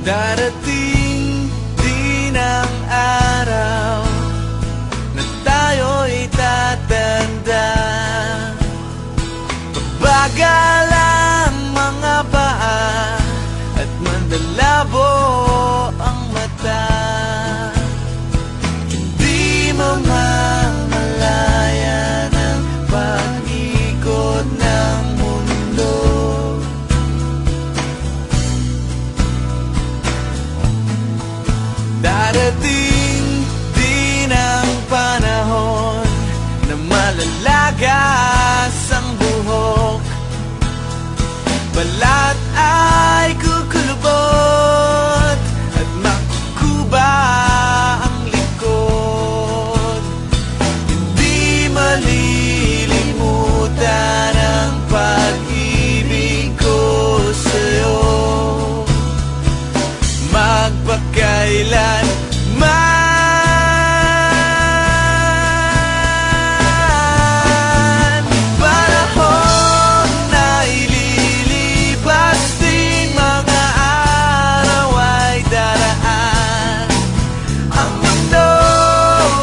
Darating din ang araw na tayo'y tatanda. Bagal ang mga paa at mandalabo ang mata. Hindi mamamalayan ang pag-ikot ng mundo. Darating din ang panahon na malalagas ang buhok. Balat ay kukulubot at makukuba ang likod. Hindi malilimutan ang pag-ibig ko sa'yo, magpakailan man. Panahon na ililipas, din mga araw ay daraan. Ang mundo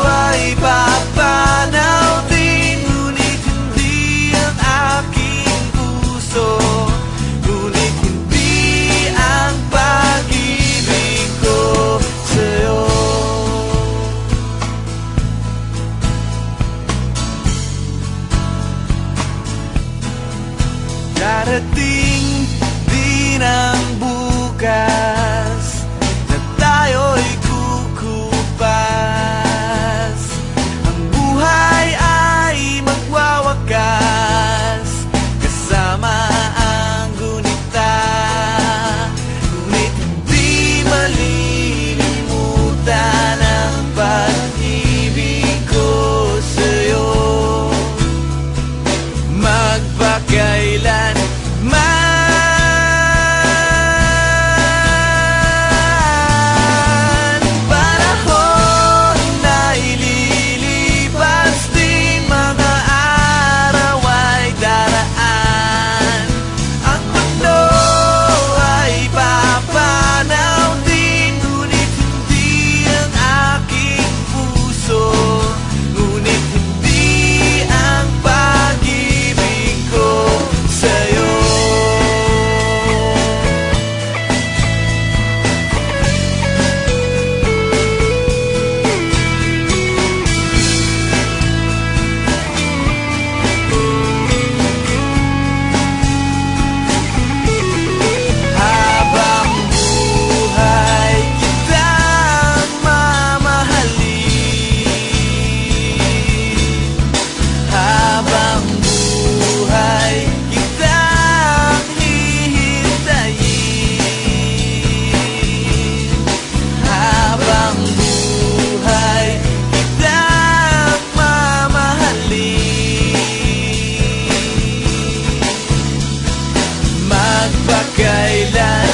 ay papanaw din, ngunit hindi ang aking puso, ngunit hindi ang pag-ibig ko sa'yo. Darating din ang bukas na tayo'y kukupas. Ang buhay ay magwawakas kasama ang gunita, ngunit hindi malilimutan ang pag-ibig ko sa'yo, magpakailan man. Panahon na ililipas, din mga araw ay daraan. Ang mundo ay papanaw din, ngunit hindi ang aking puso, ngunit hindi ang pag-ibig ko sa'yo. Habang buhay kitang mamahalin, habang buhay kitang hihintayin, habang buhay kitang mamahalin, magpakailan